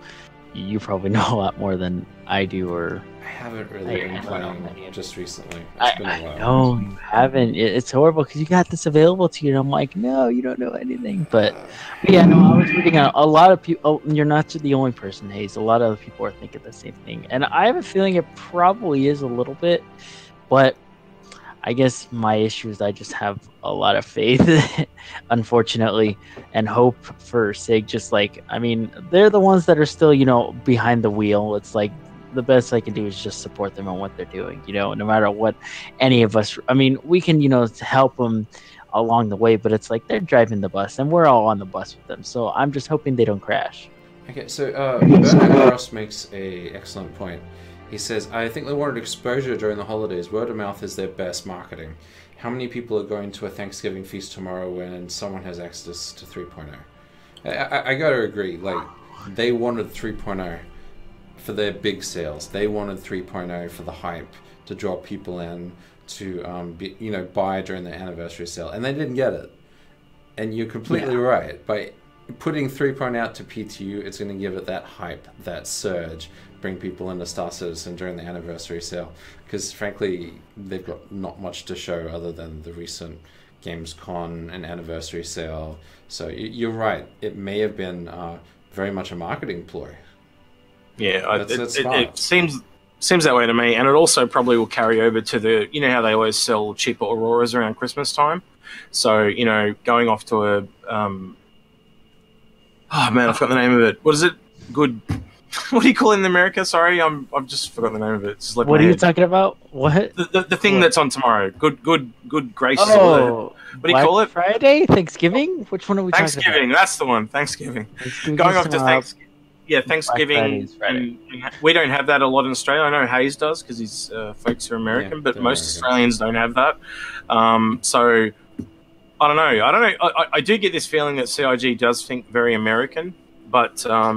you probably know a lot more than I do. Or I haven't really been playing just recently. It's been a while. No, you haven't. It's horrible because you got this available to you, and I'm like, no, you don't know anything. But yeah, no, I was reading a lot of people. Oh, you're not the only person, Hayes. A lot of other people are thinking the same thing, and I have a feeling it probably is a little bit, but I guess my issue is I just have a lot of faith, unfortunately, and hope for SIG. They're the ones that are still, behind the wheel. It's the best I can do is just support them on what they're doing, no matter what any of us. We can, help them along the way, but it's they're driving the bus, and we're all on the bus with them. So I'm just hoping they don't crash. Okay, so Bernard Ross makes a excellent point. He says, I think they wanted exposure during the holidays. Word of mouth is their best marketing. How many people are going to a Thanksgiving feast tomorrow when someone has access to 3.0? I got to agree. They wanted 3.0 for their big sales. They wanted 3.0 for the hype, to draw people in, to buy during the anniversary sale. And they didn't get it. And you're completely right. By putting 3.0 out to PTU, it's going to give it that hype, that surge, bring people into Star Citizen during the anniversary sale, because frankly they've got not much to show other than the recent Gamescom and anniversary sale. So you're right, it may have been very much a marketing ploy. Yeah, it seems that way to me, and it also probably will carry over to the, how they always sell cheaper Auroras around Christmas time. So going off to a oh man, I forgot the name of it. What is it? Good what do you call it in America? Sorry, I've just forgotten the name of it. It's like What are you talking about? What? The thing that's on tomorrow. Good graces. Oh, What do you call it? Friday? Thanksgiving? Which one are we talking about? Thanksgiving. That's the one. Thanksgiving. Going off to Thanksgiving. Yeah, Thanksgiving. And we don't have that a lot in Australia. I know Hayes does because his folks are American, but most Australians don't have that. So I don't know. I do get this feeling that CIG does think very American, but I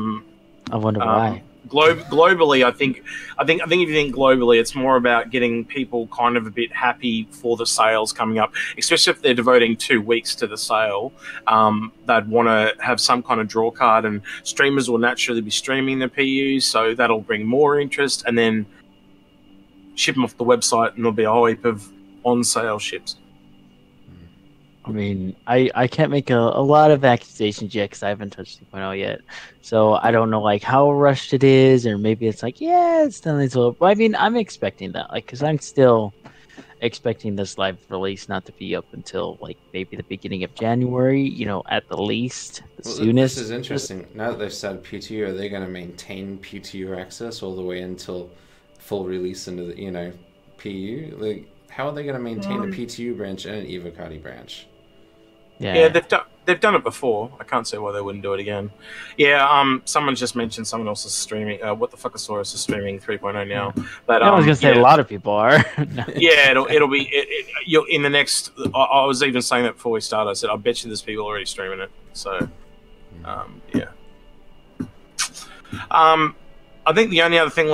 wonder why. Globally, I think if you think globally, it's more about getting people kind of a bit happy for the sales coming up, especially if they're devoting 2 weeks to the sale. They'd want to have some kind of draw card, and streamers will naturally be streaming the PU, so that'll bring more interest, and then ship them off the website, and there'll be a whole heap of on-sale ships. I mean, I can't make a lot of accusations yet because I haven't touched 2.0 yet. So I don't know like how rushed it is, or maybe it's like, yeah, it's still needs a little. But I mean, I'm expecting that, like, because I'm still expecting this live release not to be up until like maybe the beginning of January, you know, at the least, the soonest. This is interesting. Now that they've said PTU, are they going to maintain PTU access all the way until full release into the, you know, PU? Like, how are they going to maintain a PTU branch and an Evocati branch? Yeah, they've done it before. I can't see why they wouldn't do it again. Yeah, someone just mentioned someone else is streaming. What the Fuckosaurus is streaming 3.0 now. But I was gonna say a lot of people are. Yeah, it'll be you'll in the next. I was even saying that before we started. I said I bet you there's people already streaming it. So, yeah. I think the only other thing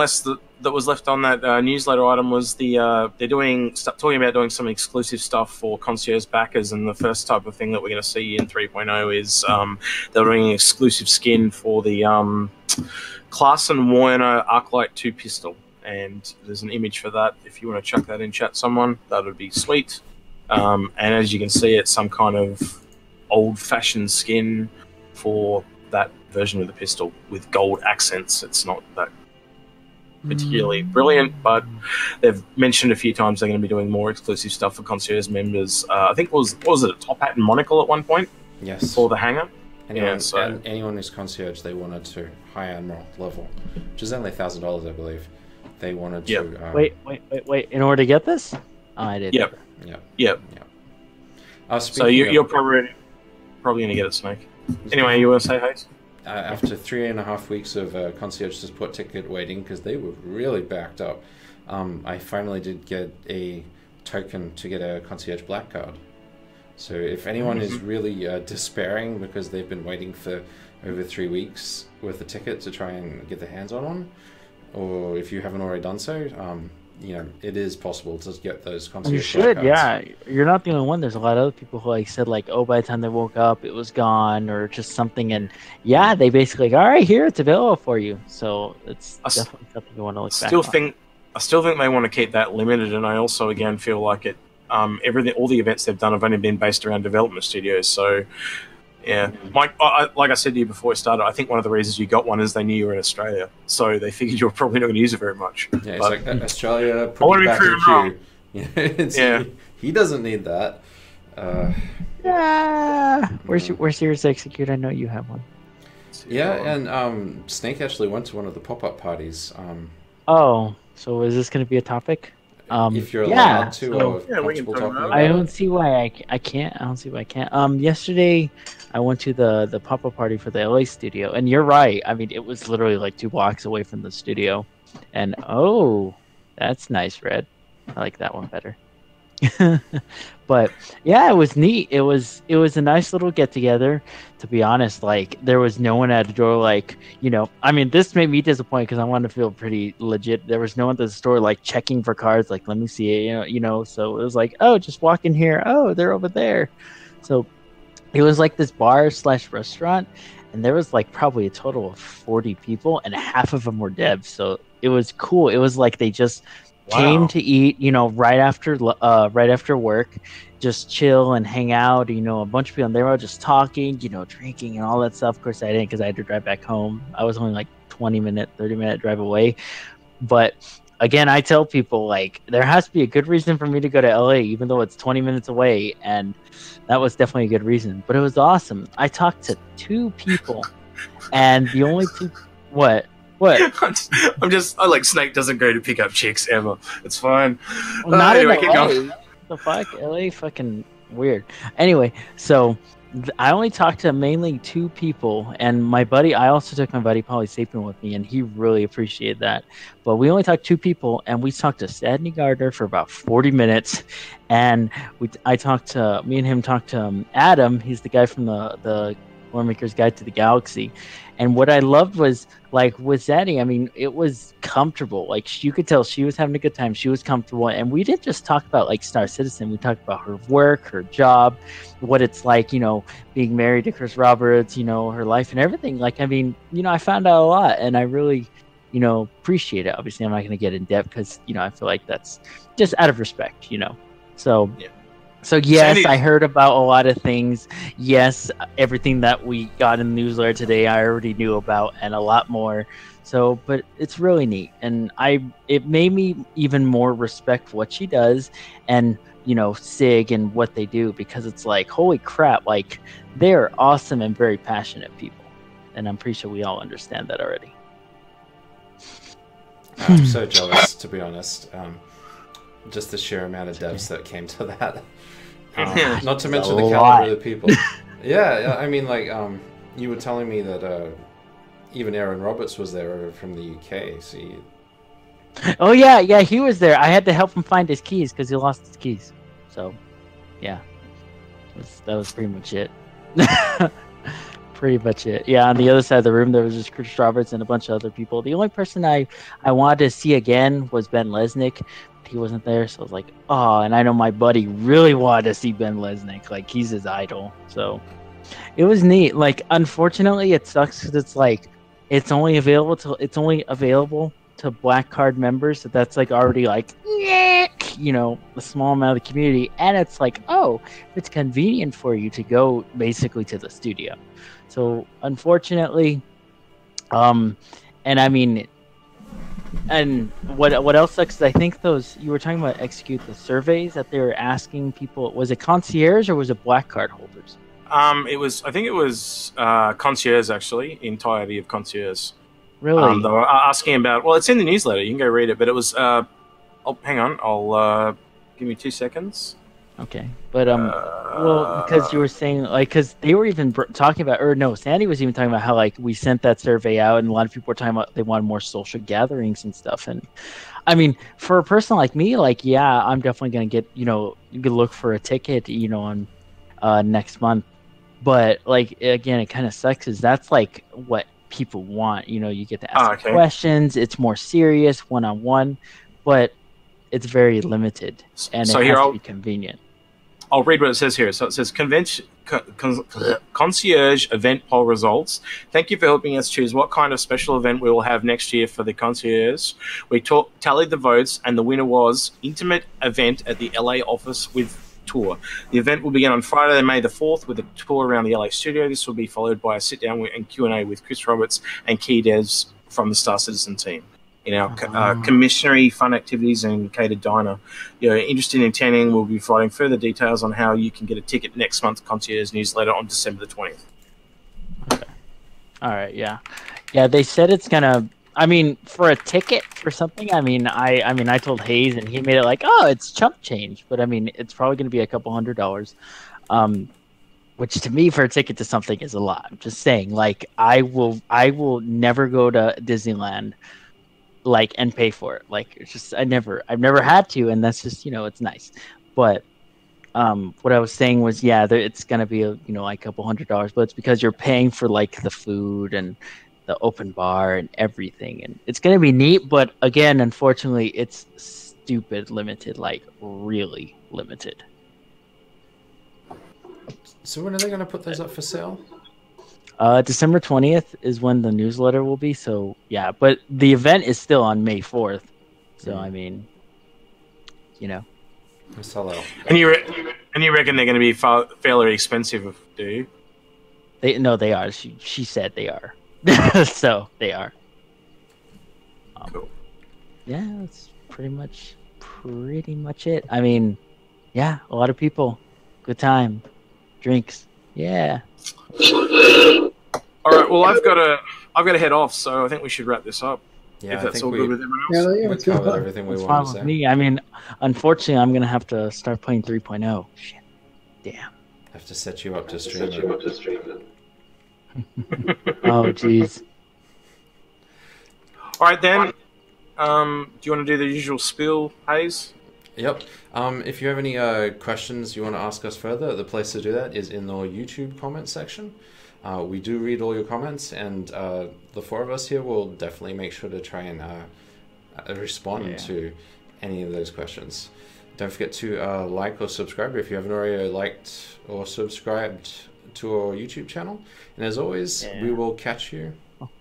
that was left on that newsletter item was they're talking about doing some exclusive stuff for concierge backers, and the first type of thing that we're going to see in 3.0 is they're doing an exclusive skin for the Claassen Warner Arclight 2 pistol, and there's an image for that. If you want to chuck that in chat, someone, that would be sweet. And as you can see, it's some kind of old-fashioned skin for that version of the pistol with gold accents. It's not that particularly brilliant, but they've mentioned a few times they're going to be doing more exclusive stuff for concierge members. I think was it a top hat and monocle at one point? Yes. For the hangar. Anyone who's concierge, they wanted to high admiral level, which is only $1,000, I believe. They wanted to. Wait! In order to get this, I did. Yep. So you're probably going to get it, Snake. Anyway, you want to say hi? After 3.5 weeks of concierge support ticket waiting, because they were really backed up, I finally did get a token to get a concierge black card. So if anyone is really despairing because they've been waiting for over 3 weeks with a ticket to try and get their hands on one, or if you haven't already done so, you know, it is possible to get those concierge. You should, yeah. You're not the only one. There's a lot of other people who like said like, oh, by the time they woke up, it was gone, or just something. And yeah, they basically like, all right, here, it's available for you. So it's definitely something you want to look back on. I still think they want to keep that limited, and I also again feel like it. All the events they've done have only been based around development studios. So yeah, Mike, like I said to you before we started, I think one of the reasons you got one is they knew you were in Australia, so they figured you were probably not going to use it very much. Yeah, it's like Australia. Put back in queue. He doesn't need that. Where's yours execute? I know you have one. Yeah, and Snake actually went to one of the pop-up parties. Oh, so is this going to be a topic? If you're allowed to, or comfortable talking about I don't see why I can't. I don't see why I can't. Yesterday, I went to the pop-up party for the LA studio, and you're right. I mean, it was literally like 2 blocks away from the studio, and oh, that's nice, Red. I like that one better. But yeah, it was neat. It was a nice little get together. To be honest, like there was no one at the door. Like, you know, I mean, this made me disappointed because I wanted to feel pretty legit. There was no one at the store like checking for cards. Like, let me see it. You know. So it was like, oh, just walk in here. Oh, they're over there. So it was like this bar/restaurant, and there was like probably a total of 40 people, and half of them were devs. So it was cool. It was like they just came to eat, you know, right after work, just chill and hang out. You know, a bunch of people, and they were all just talking, you know, drinking and all that stuff. Of course, I didn't because I had to drive back home. I was only like 30-minute drive away. But again, I tell people like there has to be a good reason for me to go to LA, even though it's 20 minutes away, and that was definitely a good reason. But it was awesome. I talked to 2 people, and the only 2. What? What? I like Snake doesn't go to pick up chicks ever. It's fine. Well, not Anyway, in keep LA. going. The fuck, LA, fucking weird. Anyway, so I only talked to mainly 2 people, and my buddy. I also took my buddy Polysapien with me, and he really appreciated that. But we only talked 2 people, and we talked to Sadney Gardner for about 40 minutes, and me and him talked to Adam. He's the guy from the Warmaker's Guide to the Galaxy. And what I loved was, like, with Zaddy, I mean, it was comfortable. Like, you could tell she was having a good time. She was comfortable. And we didn't just talk about, like, Star Citizen. We talked about her work, her job, what it's like, being married to Chris Roberts, her life and everything. Like, I mean, I found out a lot. And I really, appreciate it. Obviously, I'm not going to get in depth because, I feel like that's just out of respect, So... Yeah. So yes, Sandy. I heard about a lot of things. Yes, everything that we got in the newsletter today, I already knew about, and a lot more. So, but it's really neat, and it made me even more respect what she does, and SIG and what they do, because it's like, holy crap, like they're awesome and very passionate people, and I'm pretty sure we all understand that already. I'm so jealous, to be honest. Just the sheer amount of devs that came to that. Not to mention the caliber of the people. Yeah, I mean, like, you were telling me that even Aaron Roberts was there from the UK. So Oh yeah, he was there. I had to help him find his keys because he lost his keys. So, yeah, that was pretty much it. Pretty much it. Yeah, on the other side of the room, there was just Chris Roberts and a bunch of other people. The only person I wanted to see again was Ben Lesnick. He wasn't there, so I was like, oh, and I know my buddy really wanted to see Ben Lesnick. Like, he's his idol. So it was neat. Like, unfortunately, it sucks because it's like it's only available to Black Card members. So that's like already like a small amount of the community, and it's like, oh, it's convenient for you to go basically to the studio. So unfortunately, and I mean. And what else sucks is I think you were talking about execute the surveys that they were asking people. Was it concierge or was it black card holders? I think it was concierge, actually, entirety of concierge. Really? They were asking about. Well, it's in the newsletter. You can go read it. But it was. Oh, hang on. I'll give me 2 seconds. Okay, but well, because you were saying because they were even talking about, or no, Sandy was even talking about how like we sent that survey out, and a lot of people were talking about they wanted more social gatherings and stuff. And I mean, for a person like me, like yeah, I'm definitely gonna get you can look for a ticket, on next month. But like again, it kind of sucks because that's like what people want. You get to ask questions. It's more serious, one-on-one, but it's very limited, and it has to be convenient. I'll read what it says here. So it says, concierge event poll results. Thank you for helping us choose what kind of special event we will have next year for the concierge. We tallied the votes, and the winner was intimate event at the LA office with tour. The event will begin on Friday, May the 4th, with a tour around the LA studio. This will be followed by a sit-down and Q&A with Chris Roberts and key devs from the Star Citizen team. In our commissionary fun activities and catered diner. Interested in attending, we'll be providing further details on how you can get a ticket next month's concierge newsletter on December the 20th. Okay. All right, yeah. They said it's gonna. I mean, for a ticket for something, I told Hayes and he made it like, oh, it's chump change, but I mean, it's probably gonna be a couple $100. Which to me, for a ticket to something, is a lot. I'm just saying, like, I will never go to Disneyland. Like and pay for it. Like it's just I've never had to, and that's just it's nice. But what I was saying was it's gonna be like a couple $100, but it's because you're paying for like the food and the open bar and everything, and it's gonna be neat. But again, unfortunately, it's stupid limited, like really limited. So when are they gonna put those up for sale? December 20th is when the newsletter will be. So yeah, but the event is still on May 4th. So I mean, Hello. And you reckon they're going to be fairly expensive? Do you? They are. She said they are. So they are. Cool. Yeah, that's pretty much it. I mean, yeah, a lot of people, good time, drinks. Yeah. All right. Well, I've I've got to head off, so I think we should wrap this up. Yeah, if I that's think all good with everyone else. Yeah, we it's good covered fun. everything we It's wanted fine to with say. me. I mean, unfortunately, I'm gonna have to start playing 3.0. Shit. Damn. Have to set you up to stream it. Oh, jeez. All right, then. Do you want to do the usual spiel, Hayes? Yep. If you have any questions you want to ask us further, the place to do that is in the YouTube comment section. We do read all your comments, and the four of us here will definitely make sure to try and respond to any of those questions. Don't forget to like or subscribe if you haven't already liked or subscribed to our YouTube channel. And as always, we will catch you.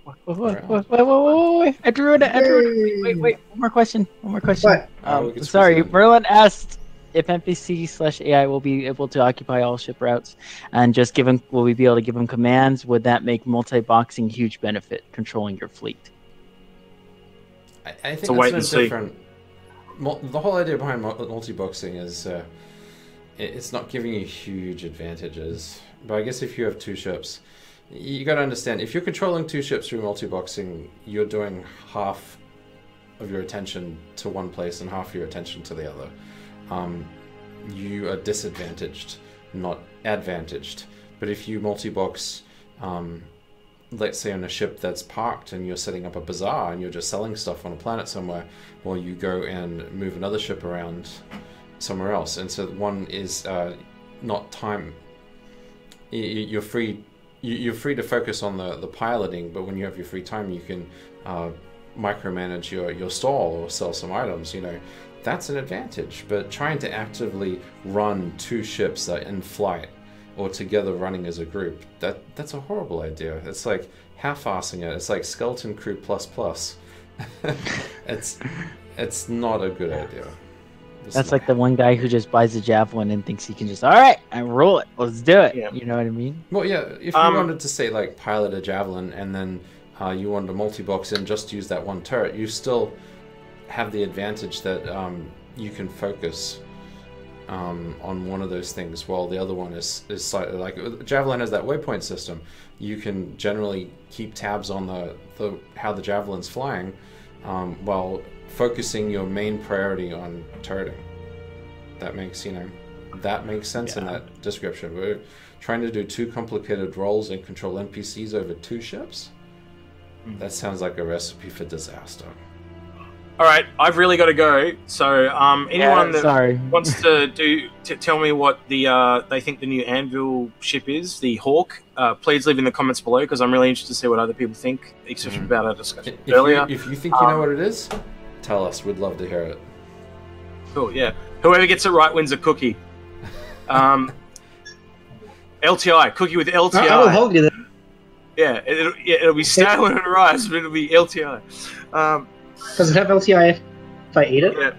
Wait. I drew it. Wait. One more question. What? Sorry, Merlin asked if NPC/AI will be able to occupy all ship routes, and will we be able to give them commands? Would that make multi-boxing a huge benefit, controlling your fleet? I think that's different. The whole idea behind multi-boxing is it's not giving you huge advantages. But I guess if you have two ships, you got to understand, if you're controlling two ships through multi-boxing, you're doing half of your attention to one place and half your attention to the other. You are disadvantaged, not advantaged. But if you multi-box, let's say on a ship that's parked and you're setting up a bazaar and you're just selling stuff on a planet somewhere, while you go and move another ship around somewhere else. And so one is not time. You're free to focus on the piloting, but when you have your free time, you can micromanage your stall or sell some items. You know, that's an advantage. But trying to actively run two ships that are in flight or together running as a group, that's a horrible idea. It's like half-assing it. It's like Skeleton Crew plus. It's not a good idea. That's like the one guy who just buys a javelin and thinks he can just, all right, and roll it. Let's do it. Yeah. You know what I mean? Well, yeah. If you wanted to say like pilot a javelin and then you wanted to multi-box and just use that one turret, you still have the advantage that you can focus on one of those things while the other one is slightly like javelin has that waypoint system. You can generally keep tabs on the how the javelin's flying while focusing your main priority on turreting. That makes sense in that description. We're trying to do two complicated roles and control NPCs over two ships. That sounds like a recipe for disaster. All right, I've really got to go. So, anyone that wants to tell me what they think the new Anvil ship is, the Hawk, please leave in the comments below because I'm really interested to see what other people think, especially about our discussion earlier. If you think you know what it is, tell us. We'd love to hear it. Cool. Yeah. Whoever gets it right wins a cookie. LTI cookie with LTI. I will hold you there. Yeah, it'll be stale and rice, but it'll be LTI. Does it have LTI if I eat it?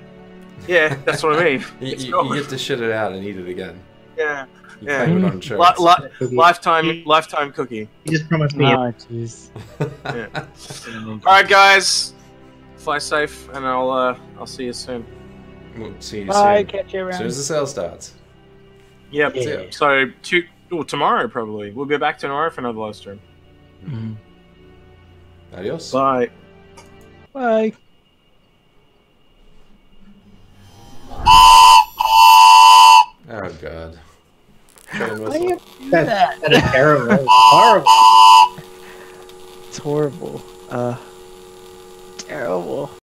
Yeah, that's what I mean. you get to shit it out and eat it again. Yeah. You claim it on insurance. Lifetime cookie. You just promised me. Oh, jeez. Yeah. All right, guys. Fly safe, and I'll see you soon. We'll see you Bye, soon. catch you around. As soon as the sale starts. Yep. Yeah. So tomorrow probably we'll be back tomorrow for another live stream. Mhm. Adios. Bye. Bye. Oh god. That is terrible. It's horrible. It's horrible. Terrible.